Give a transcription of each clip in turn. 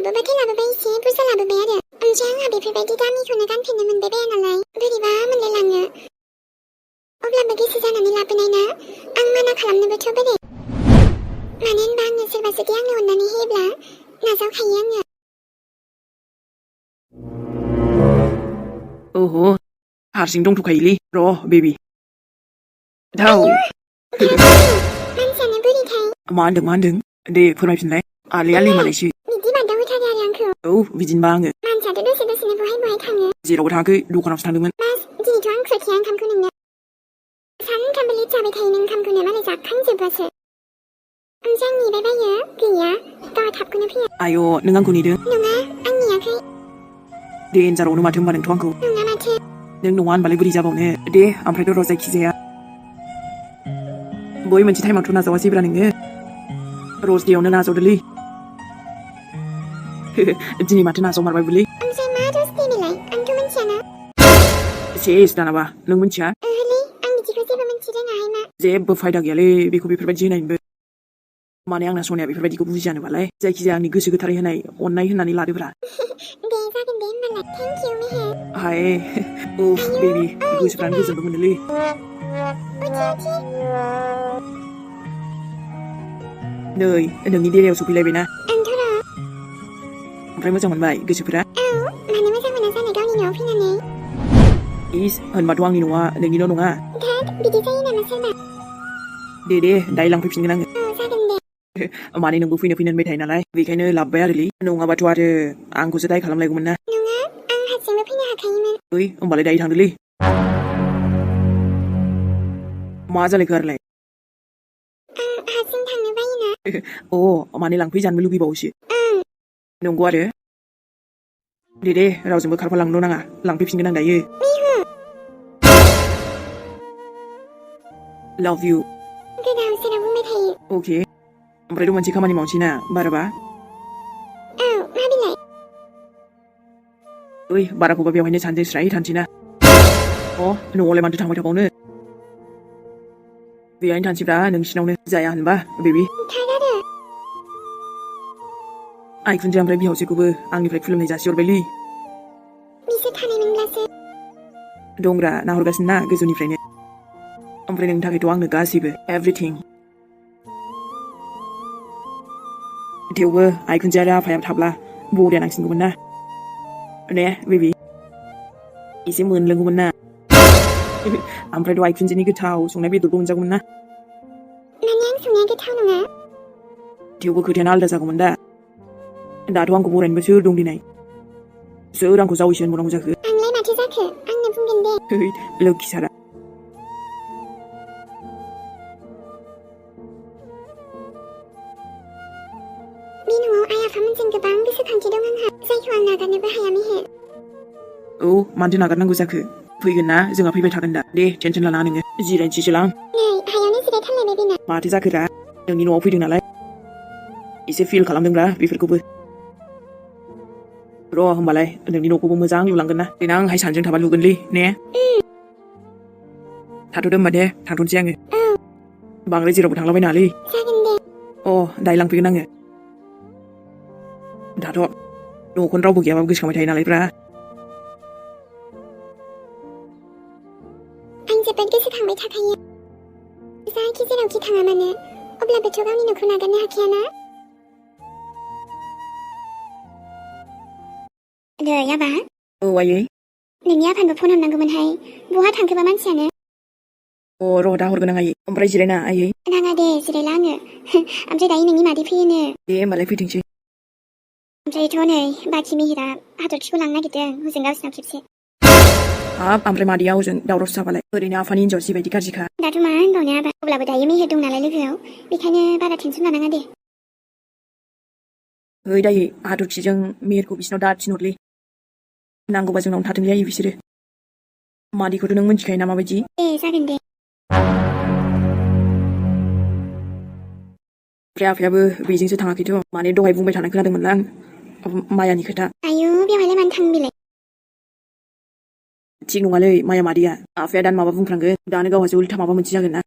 लाबोबाथाय लाबोबाय एसे बुरजा लाबोबाय आरो ओमफ्राय आंहा बेफोरबायदि दामिखौनो गानफेरनो मोनबाय बाया नालाय बोरैबा मोनलायलाङो अब्लाबो गोसो जानानै लाबोनाय ना आं माना खालामनोबोथ' बोरै मानो होनबा आङो सोरबा जुदि आंनो अननानै होयोब्ला नाजावखायो आङो ओहो हारसिं दंथ'खायोलै र' बेबि थाव मानसियानो बोरैथाय मा होनदों दे फोरमायफिनलाय आलि आलि मालायसो बिदि बादाव होथारो आरो आंखौ औ बिदिनोबा आङो मानसियाथ' दसेनो बहाय थाङो जेरावबो थाङाखै दखानावसो थांदोंमोन बास दिनैथ' आं खुरखिया ओंखामखौ नोंनो सानफ्रामबो लेट जाबाय थायो नों ओंखामखौनो मालाय जाखांजोबबासो ओमफ्राय आं नेबाय बायो गैया गावहा थाबखौनो फैया आय' नों आंखौ नेदों नङा आं नेयाखै देनजारावनो माथो होनबा नोंथ' आंखौ नङा माथो नों नङा होनबालाय बोरै जाबावनो दे ओमफ्रायथ' र' जायखिजाया बै मोनसे टाइमावथ' नाजावासैब्रा नोङो रसदेयावनो नाजावदोलै दिनै माथो नाजावमारबाय बोलै ओमफ्राय मा रस देनिलाय आंथ' मिथियाना सेस दानाबा नों मिथिया ओहोलै आं बिदिखौ जेबो मिथिरोङाहाय मा जेबो फायदा गैयालै बेखौ बेफोरबायदि होनायनिबो माने आंना सनाया बेफोरबायदिखौ बुजियानोबालाय जायखिजाया आंनि गोसो गोथारै होनाय अननाय होननानै लादोब्रा दे जागोन दे होनबालाय थेंक इउ मेहेर हाय उफ बेबि गोसोफ्रानो गोजोनबो मोनोलै नै नोंनि देरायाव सफैलायबायना आंथ' र' ओमफ्राय मोजां मोनबाय गोसोफोरा औ मानो मोजां मोना जानो गावनि न'आव फैनानै इस होनबाथ' आंनि न'आ नोंनिल' नङा धोद बिदि जायो नामा सोरबा दे दायो लांफैफिनगोन आङो औ जागोन दे माने नोंबो फैनो होनबाय थायो नालाय बेखायनो लाबोबाय आरोलै नङाबाथ' आरो आंखौसो दाय खालामलायगौमोन ना नङा आं हारसिंबो फैनो हाखायोमोन ओइ होमबालाय दायो थांदोलै मा जालायखो आरोलाय आं हारसिं थांनो बायोना अ माने लांफैजानोबो लुगैबावोसो ओं नंगौ आरो दे रावजोंबो खारफालांनो नाङा लांफैफिनगोन आं दायो मिहु लाभ इउ गोदाव सोराव बुंबाय थायो अके ओमफ्रायथ' मोनसे खामानि मावनोसै ना बाराबा औ मा बिलाय ओइ बाराखौबा बेवहायनो सानसे स्राय थानोसै ना अ न'आवलाय मानोथो थांबाय थाबावनो बेहायनो थानोसैब्रा नोंसिनावनो जाया होनबा बेबि थार आरो आइखुनजो ओमफ्राय बिहावजोखौबो आंनिफ्राय खुलुमनाय जासिहरबायलै बिसोर थानायमोनब्लासो दंग्रा नाहरगासिनो ना गोजौनिफ्रायनो ओमफ्राय नोंनि थाखायथ' आंनो गासैबो एभ्रिथिं थेवबो आइखुनजो आरो आफाया थाब्ला बरिया नांसिनगौमोन ना ने बेबि एसे मोनलोंगौमोन ना ओमफ्रायथ' आइखुनजोनि गोथाव संनाय बेदरबो मोनजागौमोन ना माने आं संनाया गोथाव नङा थेवबो खोथायानो आलदा जागौमोन दा दाथ' आंखौ बरायनोबो सोर दं दिनै सोर आंखौ जावैसो होनबावनांगौ जाखो आंलाय माथो जाखो आंनो बुंगोन दे लोखि सारा बे न'आव आइ आफामोनजों गोबां गोसोखांथि दं आंहा जायखौ आं नागारनोबो हाया मेहेर औ मानोथो नागारनांगौ जाखो फैगोन ना जोंहा फैबाय थागोन दा दे टेनसन लानाङा नोङो जिरायनोसैसो लां नै हायावनो जिरायथारलायबाय बेना माथो जाखोरा नोंनि न'आव फैदों नालाय एसे फिल खालामदोंब्रा बेफोरखौबो र' होमबालाय नोंनि न'खौबो मोजां लुलांगोन ना देनांहाय सानजों थाबा लुगोनलै ने थाथ'दो होमबा दे थांथ'नोसै आङो बांद्राय जेरावबो थांलाबायनाङालै जागोन दे अ दायो लांफैगोन आङो दाथ' न'खौनो रावबो गैयाबाबो गोसोखांबाय थायो नालायब्रा आं जोबोद गोसोखांबाय थाखायो जायखि जेरावखि थाङा मानो अब्लाबोथ' गावनि न'खौ नागारनो हाखायाना नै आबा औ आयै नोंनि आफानोबो फन हरनांगौमोनहाय बहा थांखोबा मानसियानो अ र' दा हरगोन आं आयै ओमफ्राय जिरायना आयै नाङा दे जिरायला आङो ओमफ्राय दायो नोंनि मादै फैयोनो दे होमबालाय फैथोंसै ओमफ्रायथ' नै बाखि मेहेरा हाथरखिखौ लांनो नागिरदों हजों गावसिनाव खेबसे हाब ओमफ्राय मादैया हजों दावरावसो जाबालाय ओरैनो आफानि हिनजाव जिबायदि गाज्रिखा दाथ' मा होनबावनो आबा अब्लाबो दायो मेहेर दं नालाय लोगोआव बेखायनो बारा टेनसन लानाङा दे ओइ दायै हाथरखिजों मेहेरखौ बिसिनाव दा थिनहरलै नांगौबा जोंनावनो थाथोंलै आयै बिसोरो मादैखौथ' नों मिन्थिखायो ना माबायदि दे जागोन दे ओमफ्राय आफायाबो बेजोंसो थाङाखैथ' माने दहाय बुंबाय थानाय खोनादोंमोनलां मायानि खोथा आयु बेवहायलाय मानो थाङो बेलाय थिग नङालै माया मादैया आफाया दानो माबा बुंफ्रांगोन दानो गावहासो उल्था माबा मोनसे जागोन ना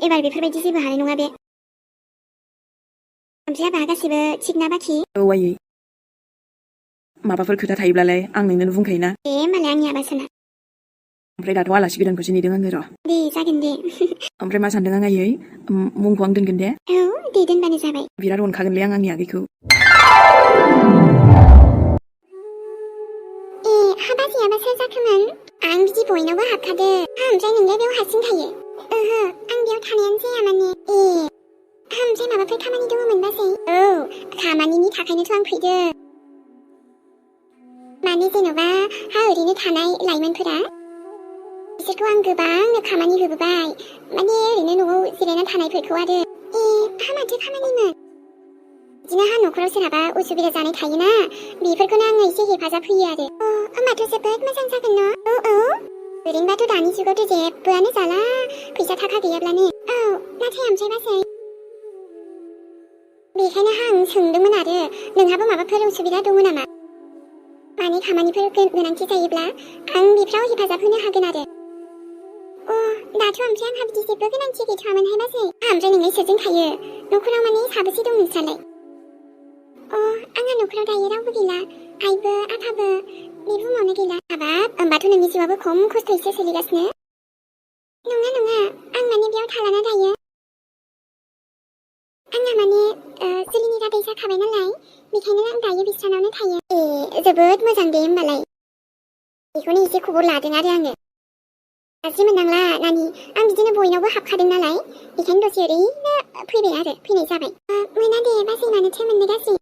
एबार बेफोरबायदि जेबो हानाय नङा बे ओमफ्राय आबा गासिबो थिग ना बाखि? औ आयै माबाफोर खोथा थायोब्लालाय आं नोंनो बुंखायोना दे होमबालाय आंनि आबासोना ओमफ्राय दाथ' आलासि गोदानखौसो नेदों आङो र' दे जागोन दे ओमफ्राय मा सानदों आं आयै मुंखौ आं दोनगोन दे औ दे दोनबानो जाबाय बिराद अनखागोनलै आं आंनि आगैखौ ए हा बाजैयाबा सोर जाखोमोन? आं बिदि बयनावबो हाबखादो ओमफ्राय नोंलाय बेयाव हारसिं थायो? ओहो आं बेयाव थानायानो जाया माने ए ओमफ्राय माबाफोर खामानि दङमोन बाजै? औ खामानिनि थाखायनोथ' आं फैदों माने जेन'बा हा ओरैनो थानाय लाइमोनफोरा बिसोरखौ आं गोबांनो खामानि होबोबाय माने ओरैनो न'आव जिरायना थानायफोरखौ आरो ए हा माथो खामानिमोन? बिदिनो हा न'खराव सोरहाबा उसुबिदा जानाय थायोना बेफोरखौनो आङो एसे हेफाजाब होयो आरो होमबाथ' जोबोद मोजां जागोन न? औ ओरैनोबाथ' दानि जुगावथ' जेबोआनो जाला फैसा थाखा गैयाब्लानो औ नाथाय ओमफ्राय बाजै बेखायनो आं सोंदोंमोन आरो नोंहाबो माबाफोर उसुबिदा दङ नामा? माने खामानिफोर गोनांथि जायोब्ला आं बेफ्राव हेफाजाब होनो हागोन आरो दाथ' ओमफ्राय आंहा बिदि जेबो गोनांथि गैथ'वामोनहाय बाजै ओमफ्राय नोंलाय सोरजों थायो? न'खराव माने साबेसे दं नोंस्रालाय? आंहा न'खराव दायो रावबो गैला आइबो आफाबो बे बुहुमावनो गैला हाबाब होमबाथ' नोंनि जिउआबो खम खस्थ'यैसो सोलिगासिनो नङा आं माने बेयाव थालाना दायो आंना माने जुलिनि रादाय जाखाबाय नालाय बेखायनो आं दायो बिस्रानावनो थायो ए जोबोद मोजां दे होमबालाय बेखौनो एसे खबर लादों आरो आङो गाज्रि मोननांला नानि आं बिदिनो बयनावबो हाबखादों नालाय बेखायनो दसे ओरैनो फैनाय जाबाय मोना दे बाजै मानोथो मोननो गाज्रि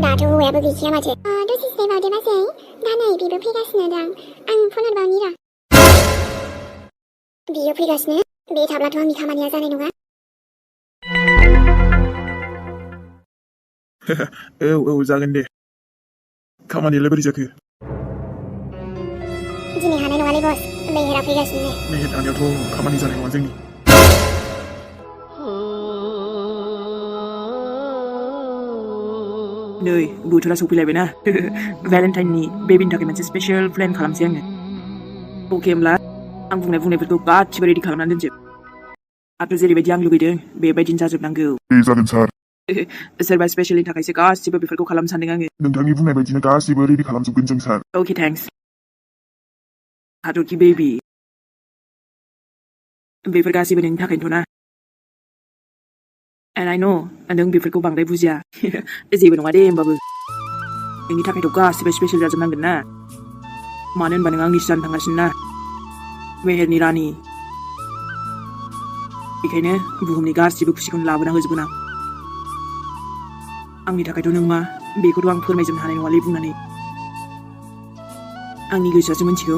दाथ' हौवायाबो गैखाया माथो दसे जिरायबावदे बाजै दा नै बेबो फैगासिनो दं आं फन हरबावनि र' बियो फैगासिनो बे थाब्लाथ' आंनि खामानिया जानाय नङा औ जागोन दे खामानियालाय बोरै जाखो दिनै हानाय नङालै बस बेहेरा फैगासिनो मेहेर थानायावथ' खामानि जानाय नङा जोंनि नै बोथोरा सफैलायबायना भ्यालेन्टाइननि बेबिनि थाखाय मोनसे स्पेशल प्लेन खालामसै आङो अके होमब्ला आं बुंनायफोरखौ गासिबो रेडि खालामनानै दोनजोब आरो जेरैबायदि आं लुबैदों बेबायदिनो जाजोबनांगौ जागोन सार सोरबा स्पेशलनि थाखायसो गासिबो बेफोरखौ खालामनो सानदों आङो नोंथांनि बुंनाय बायदिनो गासिबो रेडि खालामजोबगोन जों सार अके थेंक्स हाथरखि बेबि बेफोर गासिबो नोंनि थाखायनोथ' ना And I know नों बेफोरखौ बांद्राय बुजिया जेबो नङा दे होमबाबो नोंनि थाखायथ' गासिबो स्पेशल जाजोबनांगोन ना मानो होनबा नों आंनिसो जानो थांगासिनो ना मेहेरनि रानि बेखायनो बुहुमनि गासिबो खुसिखौनो लाबोना होजोबगोन आंनि थाखायथ' नों मा बेखौथ' आं फोरमायजोबनो हानाय नङालै बुंनानै आंनि गोसोआसो मिथिगौ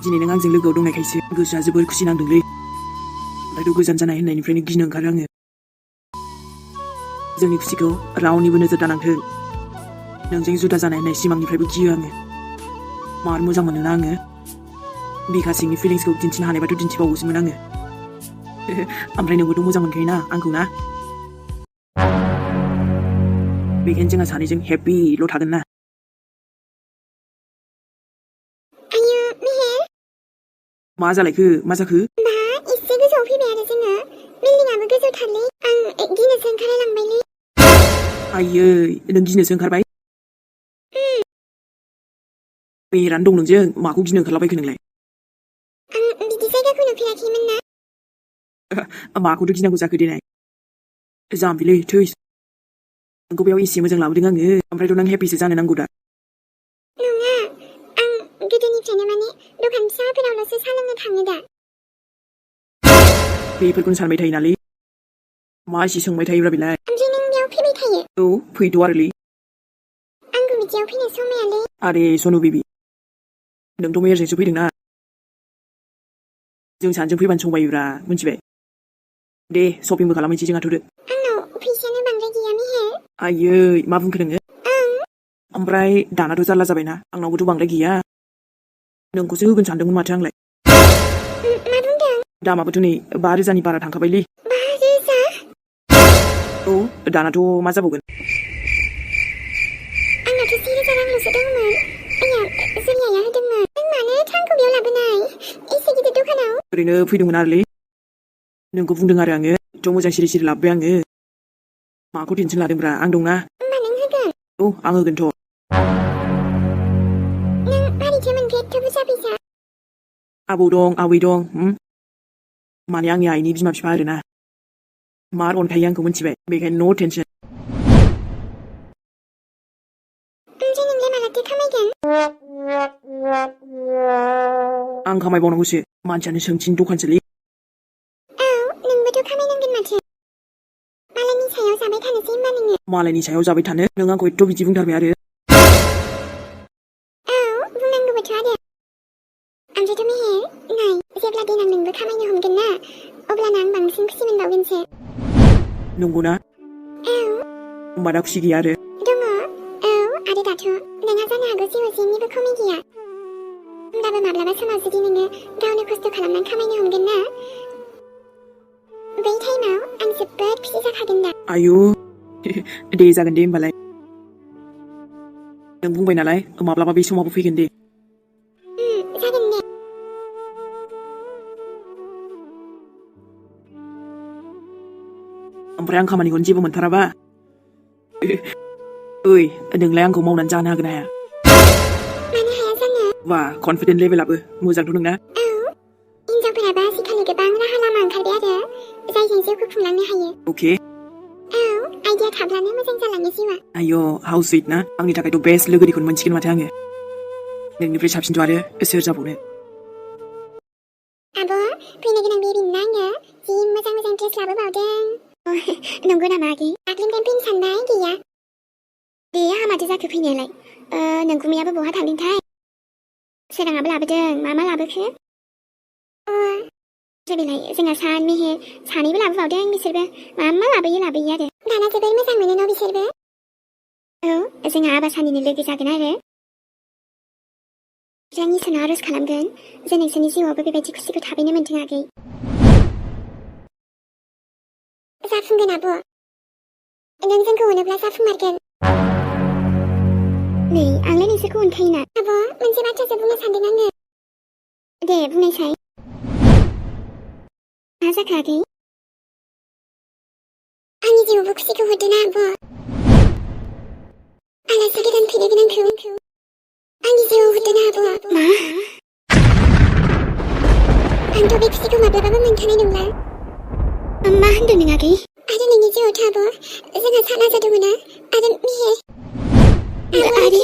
दिनै नों आंजों लोगोआव दंनायखायसो गोसोआ जोबोर खुसि नांदोंलै ओमफ्रायथ' गोजान जानाय होननायनिफ्रायनो गिनो ओंखारो आङो जोंनि खुसिखौ रावनिबो नोजोर दानांथों नोंजों जुदा जानाय होननाय सिमांनिफ्रायबो गियो आङो मार मोजां मोनोना आङो बिखा सिंनि फिलिंसखौ दिन्थिनो हानायबाथ' दिन्थिबावोसोमोन आङो ओमफ्राय नोंबोथ' मोजां मोनखायोना आंखौ ना बेखायनो जोंहा सानैजों हेपिल' थागोन ना मा जालायखो मा जाखो दा एसे गोजौआव फैबाय आरो जोङो बिल्डिंआबो गोजौथारलै आं गिनोसो ओंखारलायलांबायलै आयै नों गिनोसो ओंखारबाय मेहेरानो दं नोंजों माखौ गिनो ओंखारलाबायखो नोंलाय आं बिदि जायगाखौ नुफेराखैमोन ना माखौथ' गिनांगौ जाखो देनाय जाम्बिलै थैस नोंखौ बेयाव एसे मोजां लाबोदों आङो ओमफ्रायथ' नों हेपिसो जानो नांगौ दा नङा आं गोदोनिफ्रायनो माने दखान फिसाफोरावल'सो साहा लोंनो थाङो दा बेफोरखौनो सानबाय थायो नालै मा एसे सोंबाय थायोब्रा बेलाय ओमफ्राय नों बेयाव फैबाय थायो औ फैथ' आरोलै आंखौ बिदियाव फैनो समायालै आरे सनु बेबि नोंथ' मेहेरजोंसो फैदोंना जों सानैजों फैबानो समायोब्रा मिथिबाय दे शपिंबो खालामहैसै जोंहा थ'दो आंनाव फैसायानो बांद्राय गैया मेहेर आयै मा बुंखो नोङो ओमफ्राय दानाथ' जारला जाबायना आंनावबोथ' बांद्राय गैया नोंखौसो होगोन सानदोंमोन माथो आंलाय मा बुंदों दामाबोथ' नै 5,000नि बारा थांखाबायलै 5,000 औ दानाथ' मा जाबावगोन आंनाथ' 10,000 रांल'सो दंमोन आया जुलियाया होदोंमोन नों मानो थांखौ बेयाव लाबोनाय एसे गिदिर दखानाव ओरैनो फैदोंमोन आरोलै नोंखौ बुंदों आरो आङो थ' मोजां सिरि सिरि लाबोबाय आङो माखौ टेनसन लादोंब्रा आं दंना होमबा नों होगोन औ आं होगोनथ' नों मारैथो मोनखो एथ' बुरजा फैसा आबौ दं आबै दं माने आंनि आइनि बिमा बिफा आरोना मार अनखायो आंखौ मिथिबाय बेखायनो नो टेनसन ओमफ्राय नोंलाय मालाथो खामायगोन आं खामायबावनांगौसो मानसियानो सोंथिं दखानसोलै औ नोंबोथ' खामायनांगोन माथो मालायनि सायाव जाबाय थानोसै होमबा नोङो मालायनि सायाव जाबाय थानो नों आंखौ एथ' बिदि बुंथारबाय आरो औ बुंनांगौबोथ' आरो ओमफ्रायथ' मेहेर नाय जेब्ला देनां नोंबो खामायनो हमगोन ना अब्लाना आं बांसिन खुसि मोनबावगोनसो नंगौना औ होमबा दा खुसि गैया आरो दङ औ आरो दाथ' नोंहा जानो हागौ जेबो जेनिबो खमि गैया होमबाबो माब्लाबा समाव जुदि नोङो गावनो खस्थ' खालामनानै खामायनो हमगोन ना बै टाइमाव आं जोबोद खुसि जाखागोन दा आयु दे जागोन दे होमबालाय नों बुंबाय नालाय माब्लाबा बे समावबो फैगोन दे जागोन दे ओमफ्राय आं खामानिखौनो जेबो मोनथाराबा ओइ नोंलाय आंखौ मावनानै जानो हागोन हाया मानो हाया जानो बा कनफिडेन्ट लेभेलाबो मोजांथ' नोंना औ हिनजावफोराबो आजिखालि गोबां राहा लामा ओंखारबाय आरो जायजों जिउखौ खुंलांनो हायो अके औ आइडिया थाब्लानो मोजां जालाङो जिउआ आयौ हाउ सुइट ना आंनि थाखायथ' बेस्ट लोगोरिखौनो मोनसिगोन माथो आङो नोंनिफ्राय साबसिनथ' आरो सोर जाबावनो आब' फैनो गोनां बेबिनो आङो जि मोजां मोजां ड्रेस लाबोबावदों नंगौ नामा आगै दाख्लिनिफ्रायनो फैनो सानबाय गैया दे आंहा माथो जाखो फैनायालाय नोंगुमैयाबो बहा थांदोंथाय सोराङाबो लाबोदों मा लाबोखो बेलाय जोंहा सान मेहेर सानैबो लाबोबावदों बिसोरबो मा लाबोयो आरो दाना जोबोर मोजां मोनो न' बिसोरबो औ जोंहा आबा सानैनि लोगो जागोन आरो जों इसोरनाव आर'ज खालामगोन जे नोंसोरनि जिउआवबो बेबायदि खुसिखौ थाबैनो मोनथों आगै जाफुंगोन आब' नों जोंखौ अनोब्ला जाफुंमारगोन नै आंलाय नोंसोरखौ अनखायोना आब' मोनसे बाथ्रासो बुंनो सानदों आङो दे बुंनायसाय मा जाखो आगै आंनि जिउआवबो खुसिखौ हरदोना आब' आलासि गोदान फैनो गोनांखौ आंनि जिउआव हरदोना आब' मा आंथ' बे खुसिखौ माब्लाबाबो मोनखानाय नंला मा होनदों नों आगै आरो नोंनि जिउआवथ' आब' जोंहा साना दङ ना आरो मेहेर आरो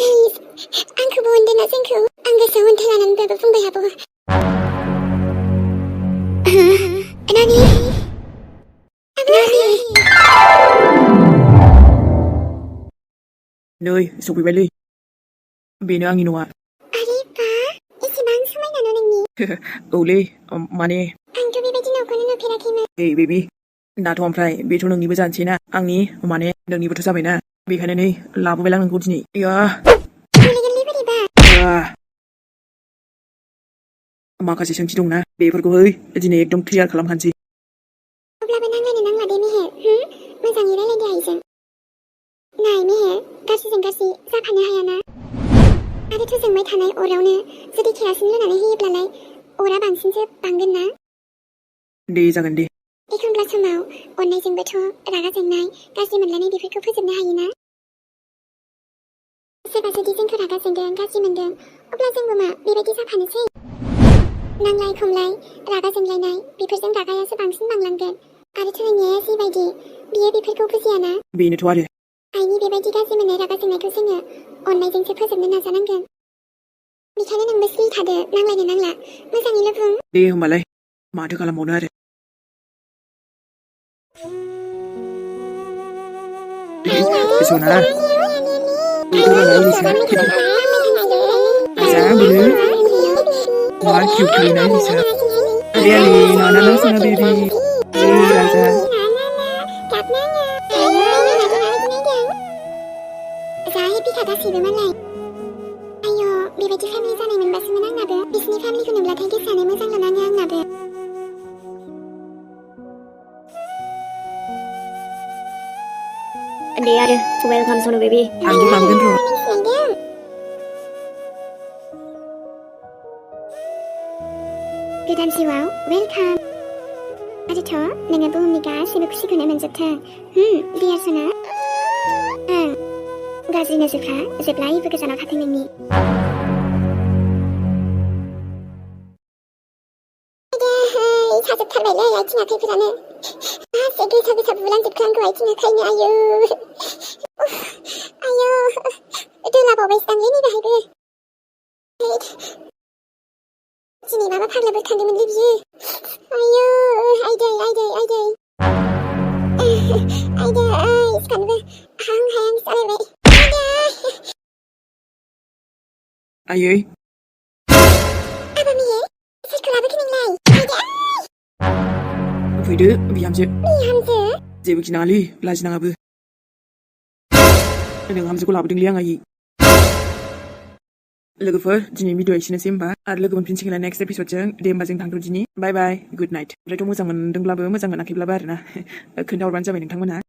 आंखौबो अनदोंना जोंखौ आं गोसोआव अन्थाइ लानानैबाबो बुंबाय आब' नानि नै सफैबायलै बेनो आंनि न'आ आरे बा एसेबां समायना न' नोंनि औलै माने आंथ' बेबायदि न'खौनो नुफेराखैमोन ओइ बेबि दाथ' ओमफ्राय बेथ' नोंनिबो जानोसै ना आंनि माने नोंनिबोथ' जाबायना बेखायनो नै लाबोबायलां नोंखौ दिनै गोरलै बोरैबा माखासे सोंथि दंना बेफोरखौहै दिनै एकदम क्लियार खालामखानोसै अब्लाबो नांलायनो नांला दे मेहेर मोजाङै रायलायदो आइजों नाय मेहेर गाज्रिजों गाज्रि जाफानो हायाना आरो थोजोंबाय थानाय अरावनो जुदि केरासिन लुनानै होयोब्लालाय अरा बांसिनसो बांगोन ना दे जागोन दे एखनब्ला समाव अननायजोंबोथ' रागा जोंनाय गाज्रि मोनलायनाय बेफोरखौ फोजोबनो हायोना सोरबा जुदि जोंखौ रागा जोंदों गाज्रि मोनदों अब्ला जोंबो मा बेबायदि जाफानोसै नांलाय खमलाय रागा जोंलायनाय बेफोरजों रागायासो बांसिन बांलांगोन आरो थैनाया जिबायदि बियो बेफोरखौ बुजियाना बेनोथ' आरो आइनि बेबायदि गाज्रि मोननाय रागा जोंनायखौ जोङो अननायजोंसो फोजोबनो नाजानांगोन बेखायनो नोंबो सिरि थादो नांलायनो नांला मोजाङैल' बुं दे होमबालाय माथो खालामबावनो आरो सना मा क्यूट थायोना लिसा रियली नाना सना बेबी राजा गासैबो मालाय आयौ बेबायदि फेमिलि जानाय मोनबासोमोन आंनाबो बिसिनि फेमिलिखौ नुब्लाथाय गोसोआनो मोजांल' नाङो आंनाबो दे आरो वेलकाम सनु बेबी आंथ' लांगोन र' गोदान जिउआव वेलकाम आरोथ' नोङो बुहुमनि गासैबो खुसिखौनो मोनजोबथों डियार सना ओं गाज्रि नोजोरफ्रा जेब्लायबो गोजानाव थाथों नोंनि साजोबथारबायलै आथिं आखाइफोरानो मासे गोसा गोसा बुलांजोबखो आंखौ आथिं आखाइनो आयौ आयौ दोलाबावबायसोदांलै नै बाहायबो दिनै माबा फाग्लाबो थांदोंमोनलै बियो आयौ आयदै आयदै आयदै आयदै सिखारनोबो हां हायां जालायबाय आयै आबामिये सोरखौ लाबोखो नोंलाय फैदो बिहामजो बिहामजो जेबो गिनाङालै लाजिनाङाबो नों हामजोखौ लाबोदोंलै आं आयै लोगोफोर दिनै भिडिअ एसेनोसै होमबा आरो लोगो मोनफिनसिगोन नेक्स्ट एपिसडजों दे होमबा जों थांथ' दिनि बाय बाय गुड नाइट ओमफ्रायथ' मोजां मोनदोंब्लाबो मोजां मोनाखैब्लाबो आरोना खोन्थाहरबानो जाबाय नोंथांमोनहा